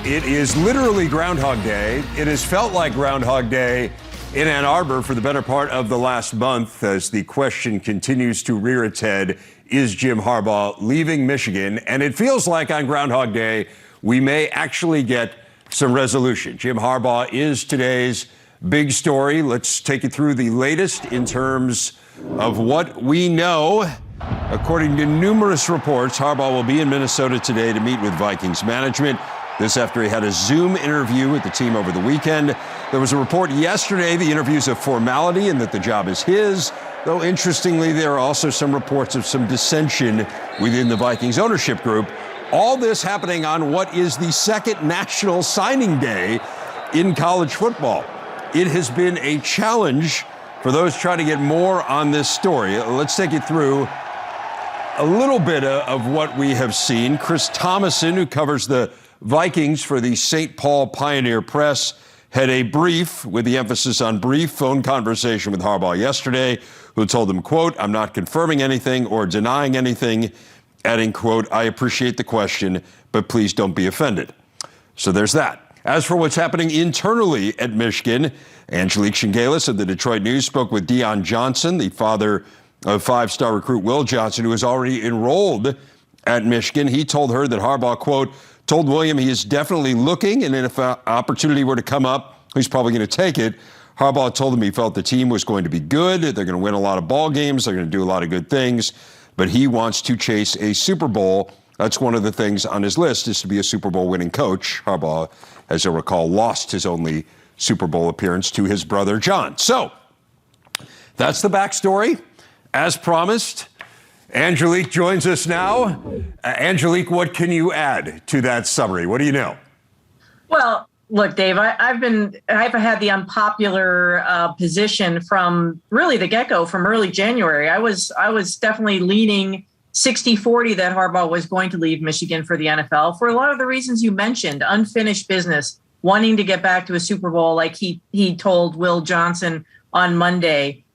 It is literally Groundhog Day. It has felt like Groundhog Day in Ann Arbor for the better part of the last month as the question continues to rear its head. Is Jim Harbaugh leaving Michigan? And it feels like on Groundhog Day, we may actually get some resolution. Jim Harbaugh is today's big story. Let's take you through the latest in terms of what we know. According to numerous reports, Harbaugh will be in Minnesota today to meet with Vikings management. This after he had a Zoom interview with the team over the weekend. There was a report yesterday the interview's a formality and that the job is his. Though interestingly, there are also some reports of some dissension within the Vikings ownership group. All this happening on what is the second national signing day in college football. It has been a challenge for those trying to get more on this story. Let's take you through a little bit of what we have seen. Chris Thomason, who covers the Vikings for the St. Paul Pioneer Press, had a brief, with the emphasis on brief, phone conversation with Harbaugh yesterday, who told him, quote, "I'm not confirming anything or denying anything," adding, quote, "I appreciate the question, but please don't be offended." So there's that. As for what's happening internally at Michigan, Angelique Chengelis of the Detroit News spoke with Deion Johnson, the father of five-star recruit Will Johnson, who is already enrolled at Michigan. He told her that Harbaugh, quote, told William he is definitely looking, and if an opportunity were to come up, he's probably going to take it. Harbaugh told him he felt the team was going to be good. They're going to win a lot of ball games. They're going to do a lot of good things. But he wants to chase a Super Bowl. That's one of the things on his list, is to be a Super Bowl winning coach. Harbaugh, as you'll recall, lost his only Super Bowl appearance to his brother John. So that's the backstory. As promised, Angelique joins us now. Angelique, what can you add to that summary? What do you know? Well, look, Dave, I've had the unpopular position from really the get-go, from early January. I was definitely leaning 60-40 that Harbaugh was going to leave Michigan for the NFL for a lot of the reasons you mentioned: unfinished business, wanting to get back to a Super Bowl, like he told Will Johnson on Monday.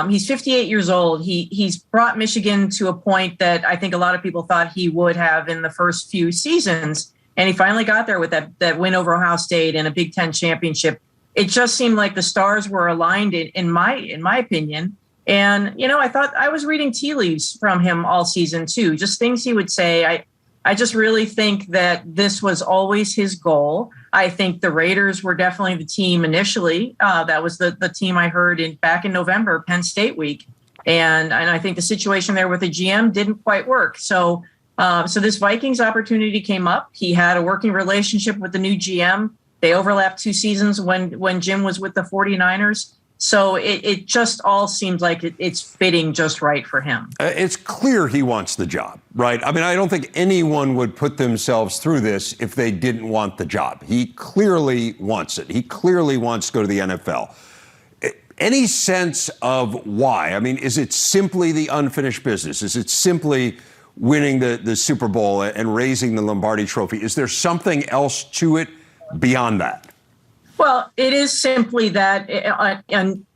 He's 58 years old. He's brought Michigan to a point that I think a lot of people thought he would have in the first few seasons. And he finally got there with that win over Ohio State and a Big Ten championship. It just seemed like the stars were aligned in my opinion. And, you know, I thought I was reading tea leaves from him all season too, just things he would say. I just really think that this was always his goal. I think the Raiders were definitely the team initially. That was the team I heard back in November, Penn State week. And I think the situation there with the GM didn't quite work. So this Vikings opportunity came up. He had a working relationship with the new GM. They overlapped 2 seasons when Jim was with the 49ers. So it just all seems like it's fitting just right for him. It's clear he wants the job, right? I mean, I don't think anyone would put themselves through this if they didn't want the job. He clearly wants it. He clearly wants to go to the NFL. Any sense of why? I mean, is it simply the unfinished business? Is it simply winning the Super Bowl and raising the Lombardi Trophy? Is there something else to it beyond that? Well, it is simply that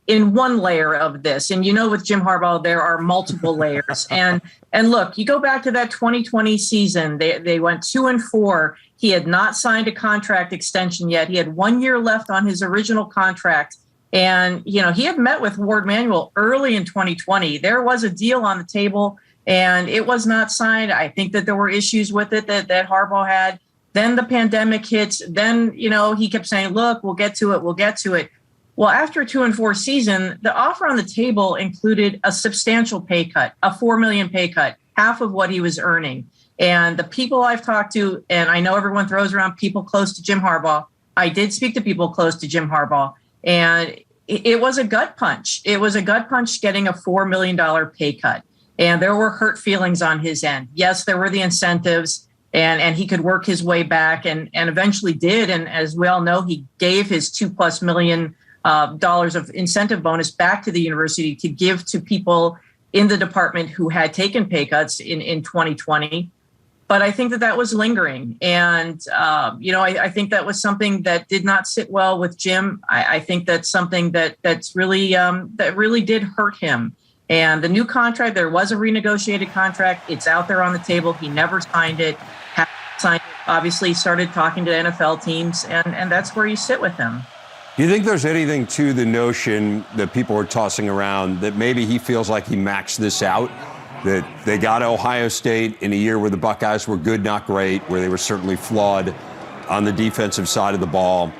in one layer of this. And, you know, with Jim Harbaugh, there are multiple layers. And look, you go back to that 2020 season, they went 2-4. He had not signed a contract extension yet. He had 1 year left on his original contract. And, you know, he had met with Ward Manuel early in 2020. There was a deal on the table and it was not signed. I think that there were issues with it that Harbaugh had. Then the pandemic hits. Then, you know, he kept saying, look, we'll get to it. We'll get to it. Well, after a 2-4 season, the offer on the table included a substantial pay cut, a $4 million pay cut, half of what he was earning. And the people I've talked to, and I know everyone throws around people close to Jim Harbaugh. I did speak to people close to Jim Harbaugh, and it was a gut punch. It was a gut punch getting a $4 million pay cut. And there were hurt feelings on his end. Yes, there were the incentives. And he could work his way back and eventually did. And as we all know, he gave his $2+ million of incentive bonus back to the university to give to people in the department who had taken pay cuts in 2020. But I think that was lingering. And, you know, I think that was something that did not sit well with Jim. I think that's something that's really that really did hurt him. And the new contract, there was a renegotiated contract. It's out there on the table. He never signed it. obviously started talking to NFL teams, and that's where you sit with him. Do you think there's anything to the notion that people are tossing around that maybe he feels like he maxed this out, that they got Ohio State in a year where the Buckeyes were good, not great, where they were certainly flawed on the defensive side of the ball,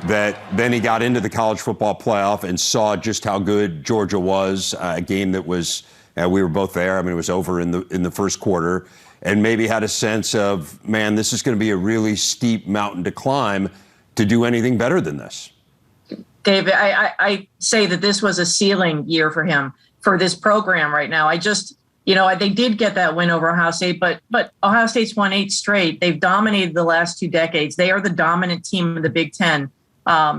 that then he got into the college football playoff and saw just how good Georgia was, a game that was, we were both there, I mean, it was over in the first quarter, and maybe had a sense of, man, this is going to be a really steep mountain to climb to do anything better than this? David, I say that this was a ceiling year for him, for this program right now. They did get that win over Ohio State, but Ohio State's won 8 straight. They've dominated the last 2 decades. They are the dominant team in the Big Ten.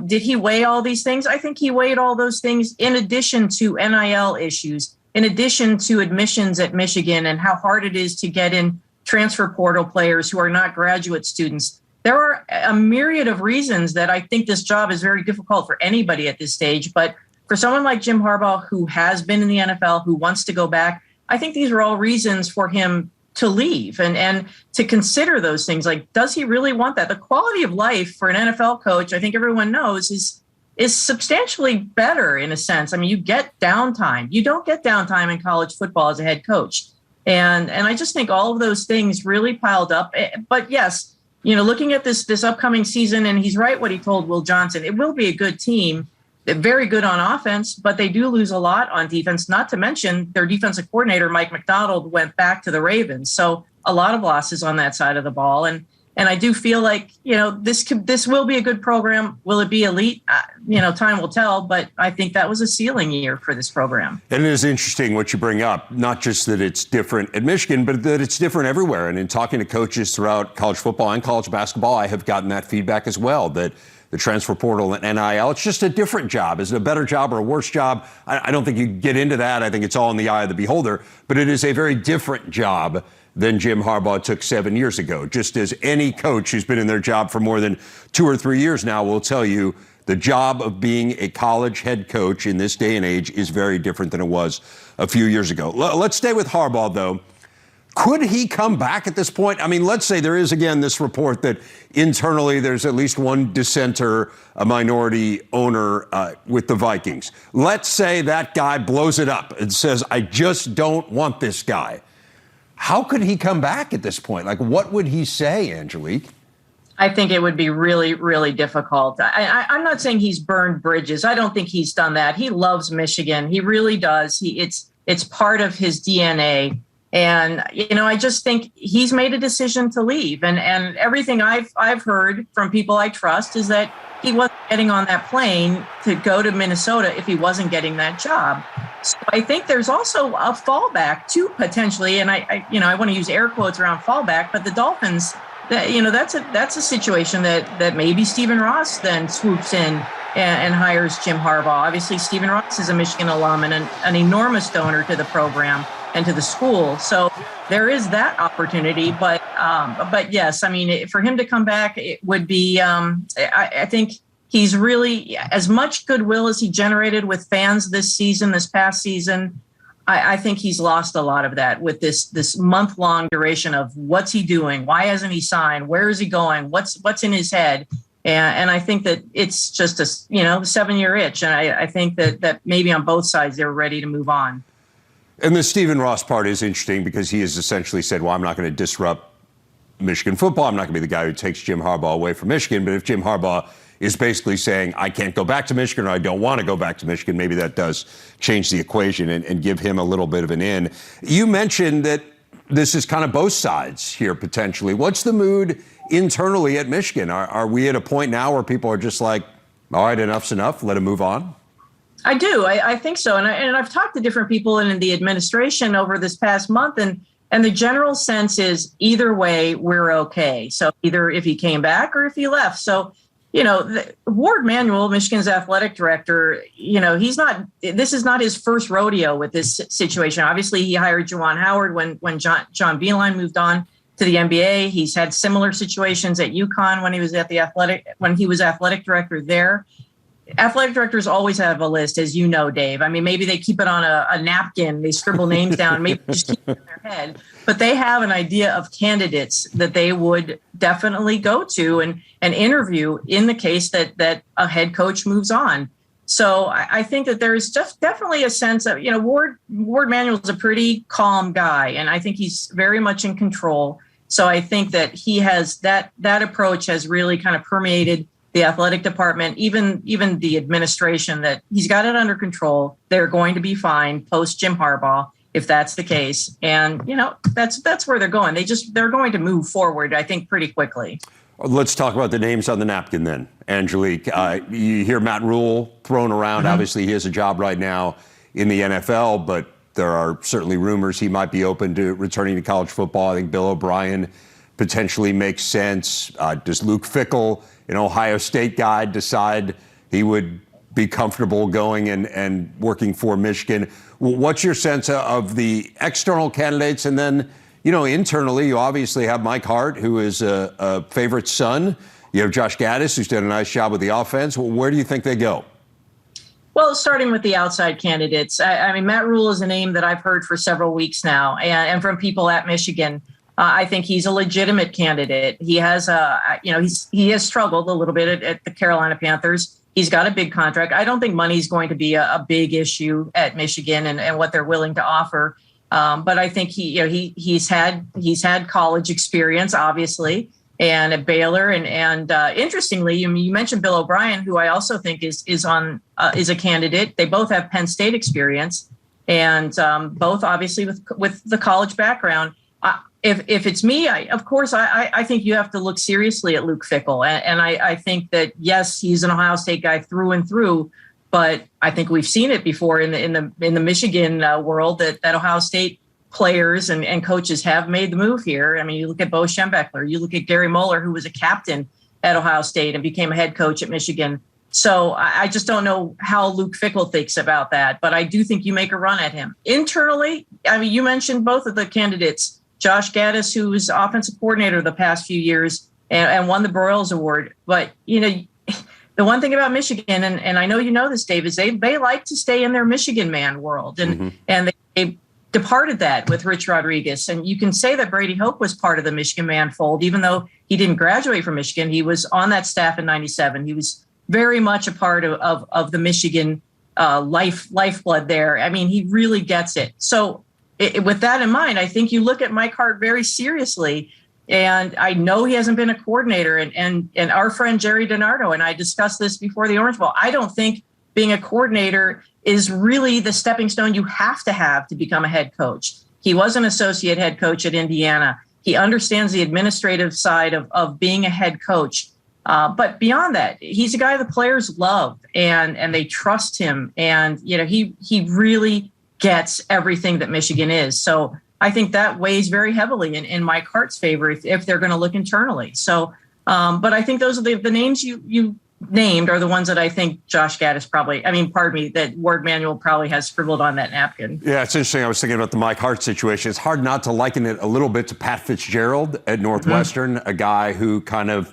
Did he weigh all these things? I think he weighed all those things in addition to NIL issues, in addition to admissions at Michigan and how hard it is to get in transfer portal players who are not graduate students. There are a myriad of reasons that I think this job is very difficult for anybody at this stage. But for someone like Jim Harbaugh, who has been in the NFL, who wants to go back, I think these are all reasons for him to leave and to consider those things. Like, does he really want that? The quality of life for an NFL coach, I think everyone knows, is substantially better in a sense. I mean, you get downtime. You don't get downtime in college football as a head coach. And I just think all of those things really piled up. But yes, looking at this upcoming season, and he's right what he told Will Johnson, it will be a good team. They're very good on offense, but they do lose a lot on defense, not to mention their defensive coordinator, Mike McDonald, went back to the Ravens. So a lot of losses on that side of the ball. And I do feel like, this will be a good program. Will it be elite? Time will tell, but I think that was a ceiling year for this program. And it is interesting what you bring up, not just that it's different at Michigan, but that it's different everywhere. And in talking to coaches throughout college football and college basketball, I have gotten that feedback as well, that the transfer portal and NIL, it's just a different job. Is it a better job or a worse job? I don't think you get into that. I think it's all in the eye of the beholder, but it is a very different job than Jim Harbaugh took 7 years ago. Just as any coach who's been in their job for more than 2 or 3 years now will tell you, the job of being a college head coach in this day and age is very different than it was a few years ago. Let's stay with Harbaugh, though. Could he come back at this point? I mean, let's say there is, again, this report that internally there's at least one dissenter, a minority owner with the Vikings. Let's say that guy blows it up and says, I just don't want this guy. How could he come back at this point? Like, what would he say, Angelique? I think it would be really, really difficult. I'm not saying he's burned bridges. I don't think he's done that. He loves Michigan. He really does. It's part of his DNA. And, I just think he's made a decision to leave. And everything I've heard from people I trust is that he wasn't getting on that plane to go to Minnesota if he wasn't getting that job. So I think there's also a fallback too, potentially. And I want to use air quotes around fallback, but the Dolphins, that's a situation that maybe Stephen Ross then swoops in and hires Jim Harbaugh. Obviously, Stephen Ross is a Michigan alum and an enormous donor to the program and to the school. So there is that opportunity. But yes, I mean, for him to come back, it would be, I think he's really, as much goodwill as he generated with fans this past season, I think he's lost a lot of that with this month-long duration of what's he doing? Why hasn't he signed? Where is he going? What's in his head? And I think that it's just a 7-year itch. And I think that maybe on both sides, they're ready to move on. And the Stephen Ross part is interesting because he has essentially said, well, I'm not going to disrupt Michigan football. I'm not going to be the guy who takes Jim Harbaugh away from Michigan. But if Jim Harbaugh is basically saying, I can't go back to Michigan or I don't want to go back to Michigan, maybe that does change the equation and give him a little bit of an in. You mentioned that this is kind of both sides here potentially. What's the mood internally at Michigan? Are we at a point now where people are just like, all right, enough's enough, let him move on? I do. I think so. And I've talked to different people in the administration over this past month, and the general sense is either way, we're okay. So either if he came back or if he left. So, Ward Manuel, Michigan's athletic director, this is not his first rodeo with this situation. Obviously, he hired Juwan Howard when John Beilein moved on to the NBA. He's had similar situations at UConn when he was athletic director there. athletic directors always have a list, as you know, Dave. I mean, maybe they keep it on a napkin, they scribble names down, maybe just keep it in their head. But they have an idea of candidates that they would definitely go to and interview in the case that a head coach moves on. So I think that there's just definitely a sense of, Ward Manuel is a pretty calm guy, and I think he's very much in control. So I think that he has that approach has really kind of permeated the athletic department, even the administration, that he's got it under control. They're going to be fine post Jim Harbaugh, if that's the case. And, that's where they're going. They're going to move forward, I think, pretty quickly. Let's talk about the names on the napkin then, Angelique. You hear Matt Rule thrown around. Mm-hmm. Obviously, he has a job right now in the NFL, but there are certainly rumors he might be open to returning to college football. I think Bill O'Brien potentially makes sense. Does Luke Fickell, an Ohio State guy, decide he would be comfortable going and working for Michigan? What's your sense of the external candidates? And then, internally, you obviously have Mike Hart, who is a favorite son. You have Josh Gaddis, who's done a nice job with the offense. Where do you think they go? Well, starting with the outside candidates, I mean, Matt Rule is a name that I've heard for several weeks now, and from people at Michigan. I think he's a legitimate candidate. He has he has struggled a little bit at the Carolina Panthers. He's got a big contract. I don't think money's going to be a big issue at Michigan and what they're willing to offer. But I think he's had college experience, obviously, and at Baylor. And interestingly, you mentioned Bill O'Brien, who I also think is a candidate. They both have Penn State experience, and both obviously with the college background. If it's me, I think you have to look seriously at Luke Fickell. And I think that, yes, he's an Ohio State guy through and through, but I think we've seen it before in the Michigan world that Ohio State players and coaches have made the move here. I mean, you look at Bo Schembechler, you look at Gary Moeller, who was a captain at Ohio State and became a head coach at Michigan. So I just don't know how Luke Fickell thinks about that, but I do think you make a run at him. Internally, I mean, you mentioned both of the candidates. Josh Gaddis, who was offensive coordinator the past few years and won the Broyles Award. But, the one thing about Michigan, and I know you know this, Dave, is they like to stay in their Michigan man world. And they departed that with Rich Rodriguez. And you can say that Brady Hoke was part of the Michigan man fold, even though he didn't graduate from Michigan. He was on that staff in '97. He was very much a part of the Michigan lifeblood there. I mean, he really gets it. So with that in mind, I think you look at Mike Hart very seriously. And I know he hasn't been a coordinator. And our friend Jerry DiNardo and I discussed this before the Orange Bowl. I don't think being a coordinator is really the stepping stone you have to become a head coach. He was an associate head coach at Indiana. He understands the administrative side of being a head coach. But beyond that, he's a guy the players love and they trust him. And, he really gets everything that Michigan is. So I think that weighs very heavily in Mike Hart's favor if they're going to look internally. So, but I think those are the names you named are the ones that I think Josh Gaddis that Ward Manuel probably has scribbled on that napkin. Yeah, it's interesting. I was thinking about the Mike Hart situation. It's hard not to liken it a little bit to Pat Fitzgerald at Northwestern, a guy who kind of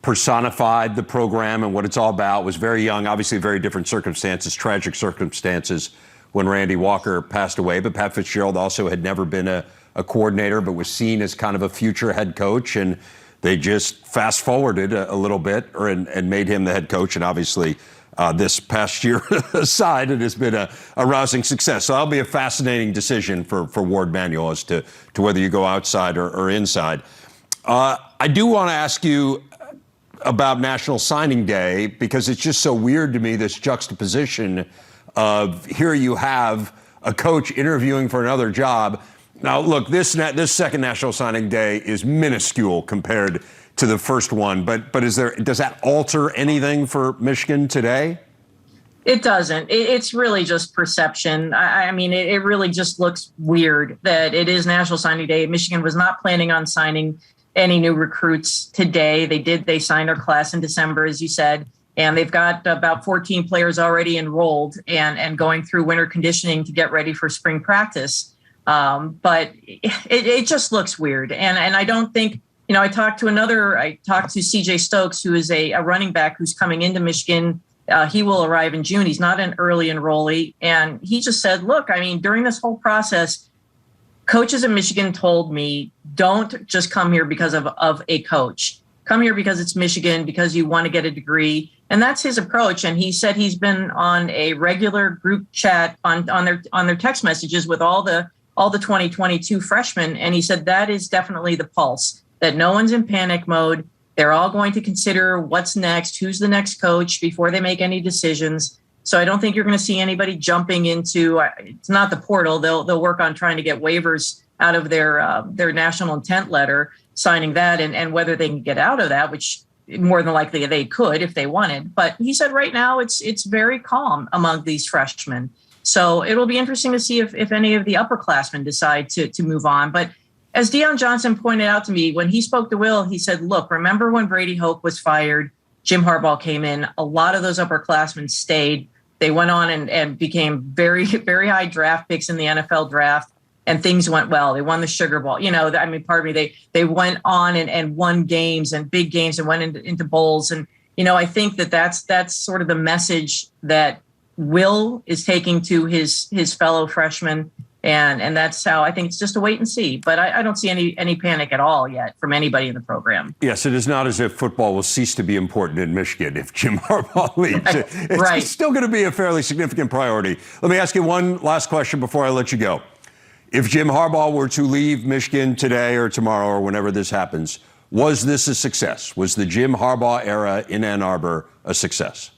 personified the program and what it's all about, was very young, obviously very different circumstances, tragic circumstances when Randy Walker passed away. But Pat Fitzgerald also had never been a coordinator, but was seen as kind of a future head coach. And they just fast forwarded a little bit and made him the head coach. And obviously this past year aside, it has been a rousing success. So that'll be a fascinating decision for Ward Manuel as to whether you go outside or inside. I do want to ask you about National Signing Day, because it's just so weird to me, this juxtaposition of here you have a coach interviewing for another job. Now, look, this second National Signing Day is minuscule compared to the first one, but does that alter anything for Michigan today? It doesn't. It's really just perception. I mean, it really just looks weird that it is National Signing Day. Michigan was not planning on signing any new recruits today. They signed our class in December, as you said. And they've got about 14 players already enrolled and going through winter conditioning to get ready for spring practice. But it just looks weird. And I don't think, I talked to CJ Stokes, who is a running back who's coming into Michigan He will arrive in June. He's not an early enrollee. And he just said, look, I mean, during this whole process, coaches in Michigan told me, don't just come here because of a coach. Come here because it's Michigan, because you want to get a degree. And that's his approach. And he said he's been on a regular group chat on their text messages with all the 2022 freshmen. And he said that is definitely the pulse, that no one's in panic mode. They're all going to consider what's next, who's the next coach before they make any decisions. So I don't think you're going to see anybody jumping into, it's not the portal. They'll work on trying to get waivers out of their national intent letter, signing that, and whether they can get out of that, which more than likely they could if they wanted. But he said right now it's very calm among these freshmen. So it'll be interesting to see if any of the upperclassmen decide to move on. But as Deion Johnson pointed out to me, when he spoke to Will, he said, look, remember when Brady Hoke was fired, Jim Harbaugh came in, a lot of those upperclassmen stayed. They went on and became very, very high draft picks in the NFL draft, and things went well. They won the Sugar Bowl. They went on and won games and big games and went into bowls. And, I think that's sort of the message that Will is taking to his fellow freshmen. And that's how I think it's just a wait and see. But I don't see any panic at all yet from anybody in the program. Yes, it is not as if football will cease to be important in Michigan if Jim Harbaugh leaves. It's still going to be a fairly significant priority. Let me ask you one last question before I let you go. If Jim Harbaugh were to leave Michigan today or tomorrow or whenever this happens, was this a success? Was the Jim Harbaugh era in Ann Arbor a success?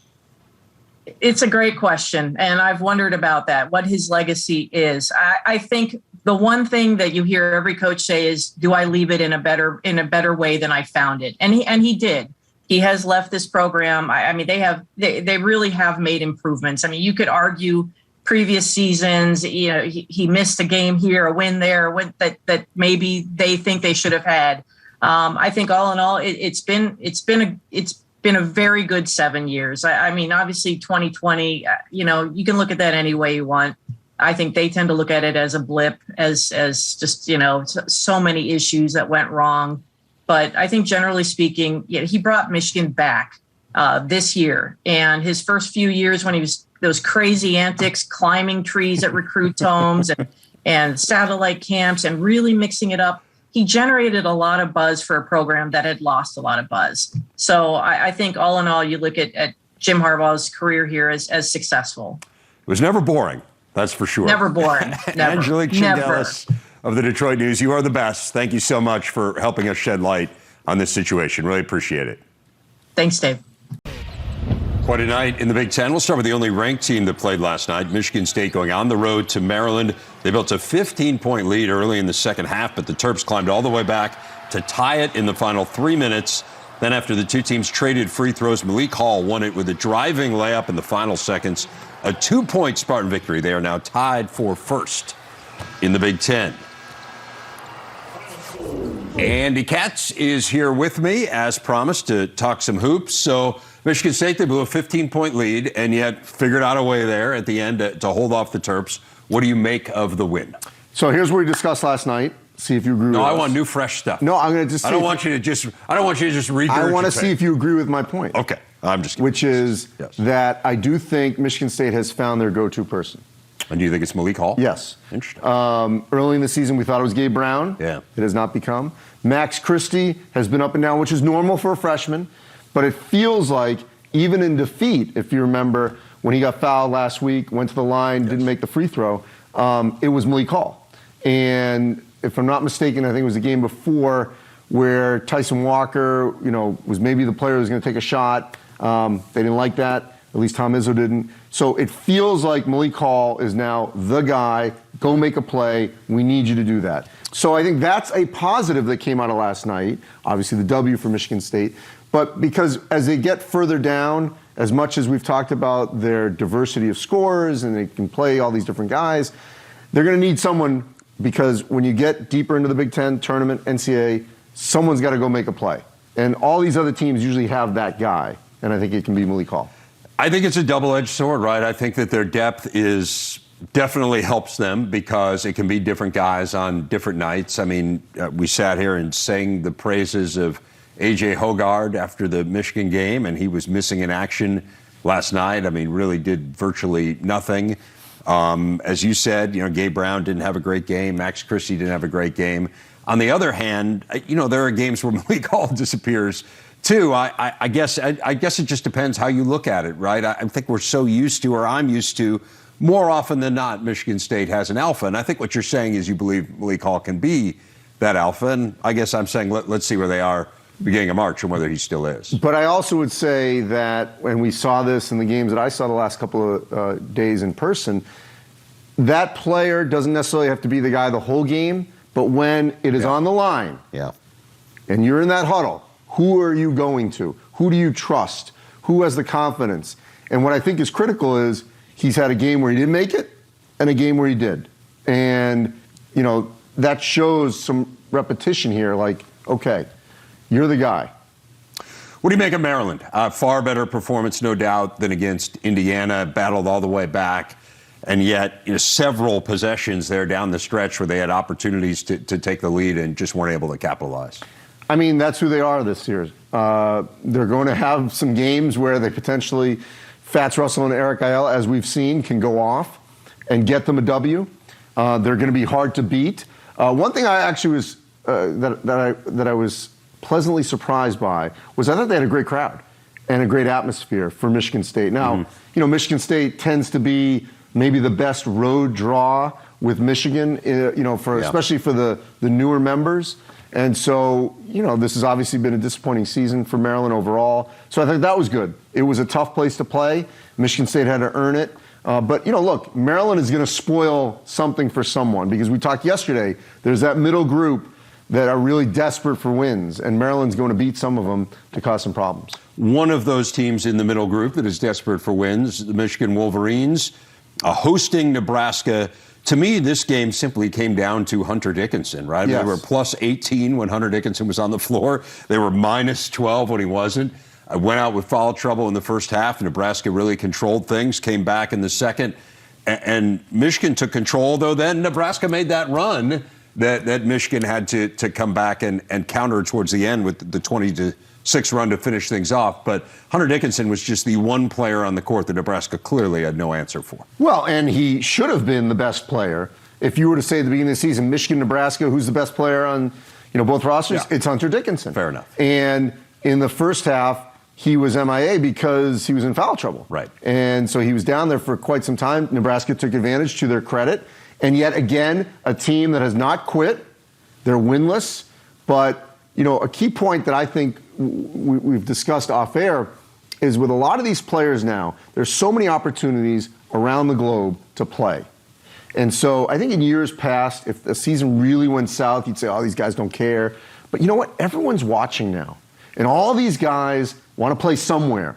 It's a great question, and I've wondered about that, what his legacy is. I think the one thing that you hear every coach say is, do I leave it in a better way than I found it? And he did. He has left this program. I mean, they really have made improvements. I mean, you could argue previous seasons, he missed a game here, a win there, that maybe they think they should have had. I think all in all, it's been a very good 7 years. I mean, obviously 2020, you can look at that any way you want. I think they tend to look at it as a blip, as just, so many issues that went wrong. But I think generally speaking, he brought Michigan back this year. And his first few years when he was those crazy antics, climbing trees at recruits' homes and satellite camps and really mixing it up, he generated a lot of buzz for a program that had lost a lot of buzz. So I think all in all, you look at Jim Harbaugh's career here as successful. It was never boring, that's for sure. Never boring. Never. Angelique Chengelis of the Detroit News, you are the best. Thank you so much for helping us shed light on this situation. Really appreciate it. Thanks, Dave. Quite a night in the Big Ten. We'll start with the only ranked team that played last night, Michigan State, going on the road to Maryland. They built a 15-point lead early in the second half, but the Terps climbed all the way back to tie it in the final 3 minutes. Then after the two teams traded free throws, Malik Hall won it with a driving layup in the final seconds. A 2-point Spartan victory. They are now tied for first in the Big Ten. Andy Katz is here with me, as promised, to talk some hoops. So Michigan State, they blew a 15-point lead and yet figured out a way there at the end to hold off the Terps. What do you make of the win? So here's what we discussed last night. See if you agree with us. No, I want new, fresh stuff. No, I'm going to just. I don't want you to just regurgitate. I want to see if you agree with my point. Okay, I'm just kidding. Which is that I do think Michigan State has found their go-to person. And do you think it's Malik Hall? Yes. Interesting. Early in the season, we thought it was Gabe Brown. Yeah. It has not become. Max Christie has been up and down, which is normal for a freshman. But it feels like, even in defeat, if you remember, when he got fouled last week, went to the line, didn't make the free throw, it was Malik Hall. And if I'm not mistaken, I think it was the game before where Tyson Walker, was maybe the player who was going to take a shot. They didn't like that. At least Tom Izzo didn't. So it feels like Malik Hall is now the guy. Go make a play. We need you to do that. So I think that's a positive that came out of last night. Obviously the W for Michigan State. But because as they get further down, as much as we've talked about their diversity of scorers and they can play all these different guys, they're going to need someone, because when you get deeper into the Big Ten tournament, NCAA, someone's got to go make a play. And all these other teams usually have that guy. And I think it can be Malik Hall. I think it's a double-edged sword, right? I think that their depth definitely helps them because it can be different guys on different nights. I mean, we sat here and sang the praises of A.J. Hoggard after the Michigan game, and he was missing in action last night. I mean, really did virtually nothing. As you said, Gabe Brown didn't have a great game. Max Christie didn't have a great game. On the other hand, there are games where Malik Hall disappears too. I guess it just depends how you look at it, right? I think we're so used to, or I'm used to, more often than not, Michigan State has an alpha. And I think what you're saying is you believe Malik Hall can be that alpha. And I guess I'm saying let's see where they are beginning of March and whether he still is. But I also would say that when we saw this in the games that I saw the last couple of days in person, that player doesn't necessarily have to be the guy the whole game, but when it is on the line and you're in that huddle, who are you going to? Who do you trust? Who has the confidence? And what I think is critical is he's had a game where he didn't make it and a game where he did. And, that shows some repetition here, like, okay, you're the guy. What do you make of Maryland? Far better performance, no doubt, than against Indiana, battled all the way back. And yet, several possessions there down the stretch where they had opportunities to take the lead and just weren't able to capitalize. I mean, that's who they are this year. They're going to have some games where they potentially, Fats Russell and Eric Ayala, as we've seen, can go off and get them a W. They're going to be hard to beat. One thing I actually was that I was pleasantly surprised by was I thought they had a great crowd and a great atmosphere for Michigan State. Now, Michigan State tends to be maybe the best road draw with Michigan, especially for the newer members. And so, this has obviously been a disappointing season for Maryland overall. So I think that was good. It was a tough place to play. Michigan State had to earn it. But, look, Maryland is going to spoil something for someone because we talked yesterday. There's that middle group that are really desperate for wins, and Maryland's going to beat some of them to cause some problems. One of those teams in the middle group that is desperate for wins, the Michigan Wolverines, hosting Nebraska. To me, this game simply came down to Hunter Dickinson, right? Yes. They were plus 18 when Hunter Dickinson was on the floor. They were minus 12 when he wasn't. I went out with foul trouble in the first half. Nebraska really controlled things, came back in the second. And Michigan took control, though then Nebraska made that run that Michigan had to come back and counter towards the end with the 20-6 run to finish things off. But Hunter Dickinson was just the one player on the court that Nebraska clearly had no answer for. Well, and he should have been the best player. If you were to say at the beginning of the season, Michigan-Nebraska, who's the best player on both rosters? Yeah. It's Hunter Dickinson. Fair enough. And in the first half, he was MIA because he was in foul trouble. Right. And so he was down there for quite some time. Nebraska took advantage to their credit. And yet again, a team that has not quit. They're winless. But, a key point that I think we've discussed off air is with a lot of these players now, there's so many opportunities around the globe to play. And so I think in years past, if the season really went south, you'd say, oh, these guys don't care. But you know what? Everyone's watching now. And all these guys want to play somewhere,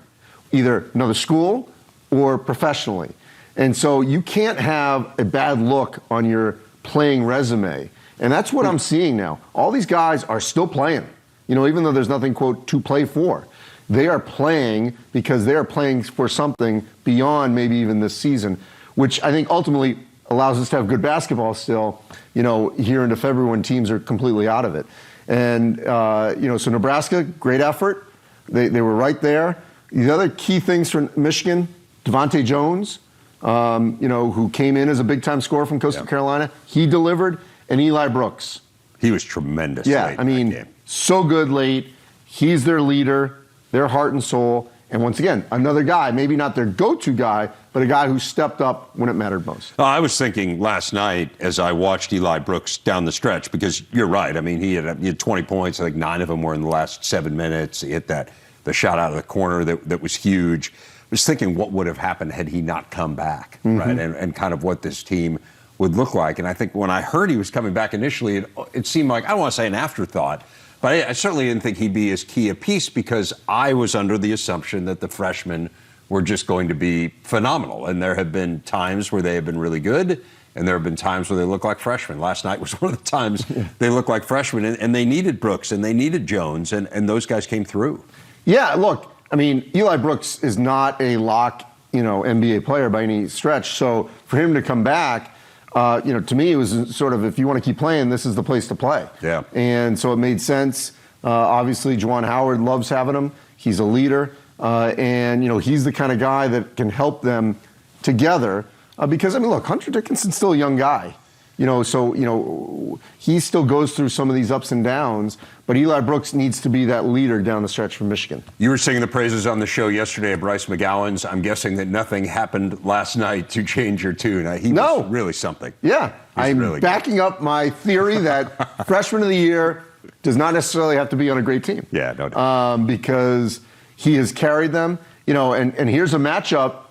either another school or professionally. And so you can't have a bad look on your playing resume. And that's what I'm seeing now. All these guys are still playing, even though there's nothing, quote, to play for. They are playing because they are playing for something beyond maybe even this season, which I think ultimately allows us to have good basketball still, here into February when teams are completely out of it. And, so Nebraska, great effort. They were right there. The other key things for Michigan, Devontae Jones, who came in as a big-time scorer from Coastal Carolina. He delivered. And Eli Brooks. He was tremendous. Yeah, I mean, so good late. He's their leader, their heart and soul. And once again, another guy, maybe not their go-to guy, but a guy who stepped up when it mattered most. I was thinking last night as I watched Eli Brooks down the stretch, because you're right. I mean, he had 20 points. I think 9 of them were in the last 7 minutes. He hit the shot out of the corner that was huge. I was thinking what would have happened had he not come back, right? And kind of what this team would look like. And I think when I heard he was coming back initially, it seemed like, I don't want to say an afterthought, but I certainly didn't think he'd be as key a piece because I was under the assumption that the freshmen were just going to be phenomenal. And there have been times where they have been really good, and there have been times where they look like freshmen. Last night was one of the times they looked like freshmen, and they needed Brooks, and they needed Jones, and those guys came through. Yeah, look, I mean, Eli Brooks is not a lock, NBA player by any stretch. So for him to come back, to me, it was sort of, if you want to keep playing, this is the place to play. Yeah. And so it made sense. Obviously, Juwan Howard loves having him. He's a leader. And, he's the kind of guy that can help them together. Because, look, Hunter Dickinson's still a young guy. He still goes through some of these ups and downs, but Eli Brooks needs to be that leader down the stretch for Michigan. You were singing the praises on the show yesterday of Bryce McGowan's. I'm guessing that nothing happened last night to change your tune. He was really something. Yeah, I'm really backing up my theory that freshman of the year does not necessarily have to be on a great team. Yeah, no doubt. Because he has carried them. And here's a matchup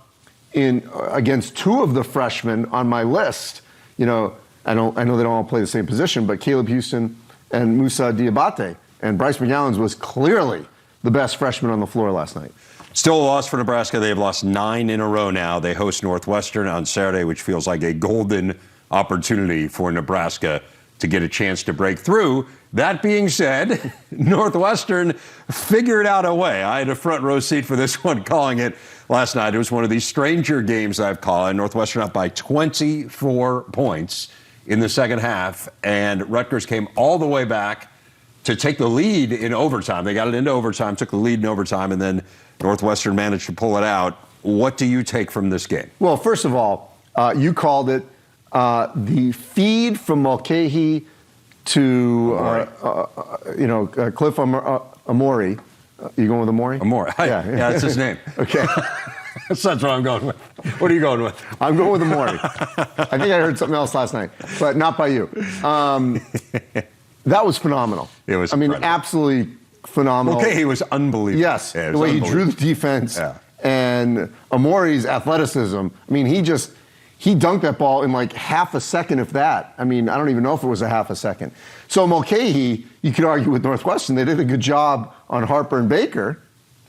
against two of the freshmen on my list. I know they don't all play the same position, but Caleb Houston and Musa Diabate. And Bryce McGowan's was clearly the best freshman on the floor last night. Still a loss for Nebraska. They've lost 9 in a row now. They host Northwestern on Saturday, which feels like a golden opportunity for Nebraska to get a chance to break through. That being said, Northwestern figured out a way. I had a front row seat for this one, calling it last night. It was one of these stranger games I've called. Northwestern up by 24 points in the second half, and Rutgers came all the way back to take the lead in overtime. They got it into overtime, took the lead in overtime, and then Northwestern managed to pull it out. What do you take from this game? Well, first of all, you called it the feed from Mulcahy to Cliff Amori. You going with Amori? Amori. Yeah, that's his name. Okay. That's what I'm going with. What are you going with? I'm going with Amori. I think I heard something else last night, but not by you. That was phenomenal. It was incredible. Absolutely phenomenal. Okay, he was unbelievable. Yes, the way he drew the defense and Amori's athleticism. He dunked that ball in like half a second, if that. I don't even know if it was a half a second. So Mulcahy, you could argue with Northwestern, they did a good job on Harper and Baker.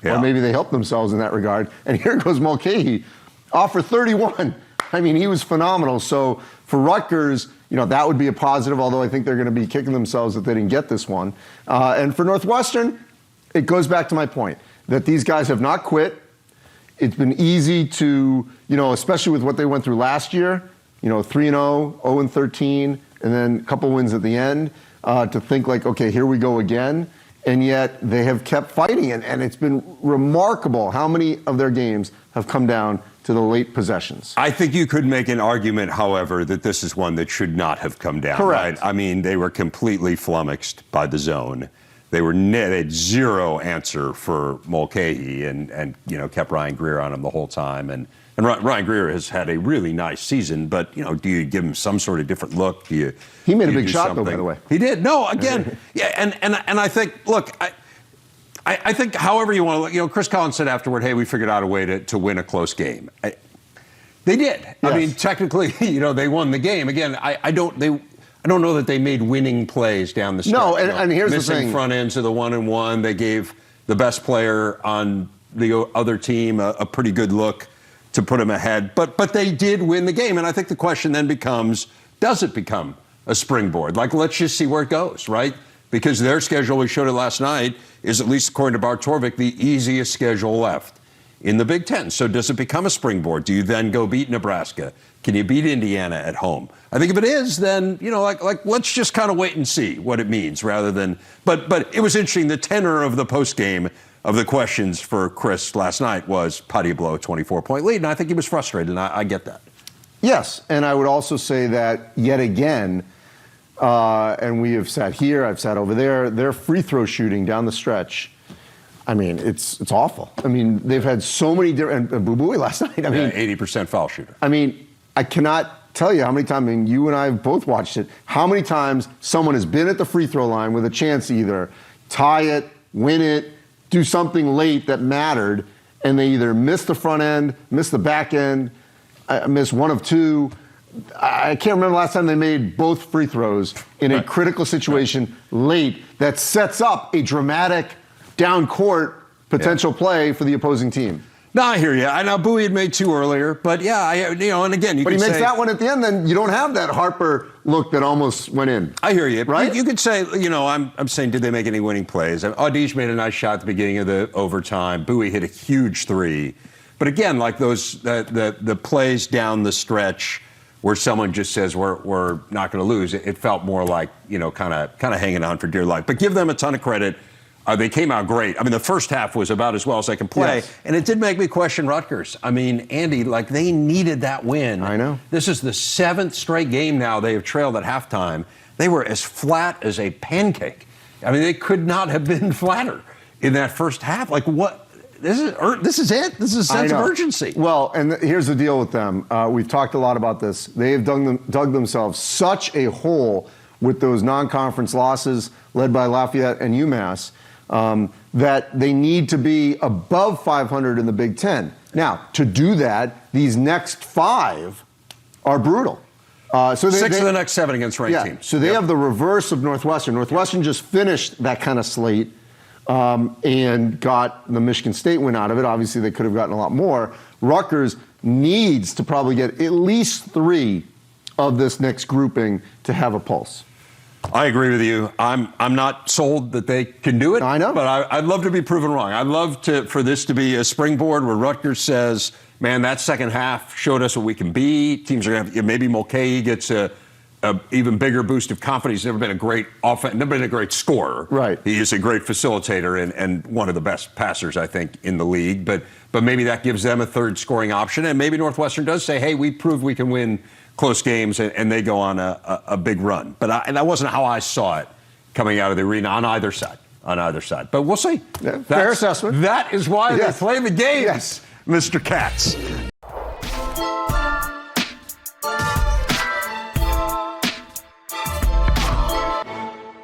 Yeah. Or maybe they helped themselves in that regard. And here goes Mulcahy, off for 31. He was phenomenal. So for Rutgers, that would be a positive, although I think they're going to be kicking themselves that they didn't get this one. And for Northwestern, it goes back to my point that these guys have not quit. It's been easy to, especially with what they went through last year, 3-0, 0-13, and then a couple wins at the end, to think like, okay, here we go again. And yet they have kept fighting, and it's been remarkable how many of their games have come down to the late possessions. I think you could make an argument, however, that this is one that should not have come down. Correct. Right? They were completely flummoxed by the zone. They had zero answer for Mulcahy and kept Ryan Greer on him the whole time. And Ryan Greer has had a really nice season, but, do you give him some sort of different look? He made a big shot, though, by the way. He did. No, again, yeah, and I think, look, I think however you want to look, Chris Collins said afterward, hey, we figured out a way to win a close game. They did. Yes. Technically, they won the game. Again, I don't know that they made winning plays down the stretch. No, and here's the thing. Missing front ends of the 1-and-1. They gave the best player on the other team a pretty good look to put him ahead. But they did win the game. And I think the question then becomes, does it become a springboard? Let's just see where it goes, right? Because their schedule, we showed it last night, is, at least according to Bart Torvik, the easiest schedule left in the Big Ten. So does it become a springboard? Do you then go beat Nebraska? Can you beat Indiana at home? I think if it is, then, let's just kind of wait and see what it means rather than, but it was interesting. The tenor of the post game of the questions for Chris last night was, how do you blow a 24-point lead? And I think he was frustrated, and I get that. Yes, and I would also say that yet again, and we have sat here, I've sat over there, their free throw shooting down the stretch, it's awful. They've had so many different, and Boo-Booey last night, 80% foul shooter. I cannot tell you how many times, you and I have both watched it, how many times someone has been at the free throw line with a chance to either tie it, win it, do something late that mattered, and they either miss the front end, miss the back end, miss one of two. I can't remember the last time they made both free throws in a critical situation late that sets up a dramatic down court potential play for the opposing team. No, I hear you. I know Bowie had made 2 earlier, but and again, you but could he makes say, that one at the end, then you don't have that Harper look that almost went in. I hear you. Right? You could say, I'm saying, did they make any winning plays? Audish made a nice shot at the beginning of the overtime. Bowie hit a huge 3. But again, like those, the plays down the stretch where someone just says, we're not going to lose, it felt more like, kind of hanging on for dear life. But give them a ton of credit They came out great. I mean, the first half was about as well as they can play. Yes. And it did make me question Rutgers. I mean, Andy, like, they needed that win. I know. This is the 7th straight game now they have trailed at halftime. They were as flat as a pancake. I mean, they could not have been flatter in that first half. Like, what? This is it. This is a sense of urgency. Well, and here's the deal with them. We've talked a lot about this. They have dug themselves such a hole with those non-conference losses led by Lafayette and UMass that they need to be above 500 in the Big Ten. Now, to do that, these next 5 are brutal. So 6 of the next 7 against ranked teams. So they have the reverse of Northwestern. Northwestern just finished that kind of slate and got the Michigan State win out of it. Obviously, they could have gotten a lot more. Rutgers needs to probably get at least 3 of this next grouping to have a pulse. I agree with you. I'm not sold that they can do it. I know. But I'd love to be proven wrong. I'd love for this to be a springboard where Rutgers says, man, that second half showed us what we can be. Teams are going to have, maybe Mulcahy gets a even bigger boost of confidence. He's never been a great never been a great scorer. Right. He is a great facilitator and one of the best passers, I think, in the league. But maybe that gives them a third scoring option. And maybe Northwestern does say, hey, we proved we can win close games, and they go on a big run. But that wasn't how I saw it coming out of the arena on either side. But we'll see. Yeah, fair assessment. That is why they play the game, yes. Mr. Katz.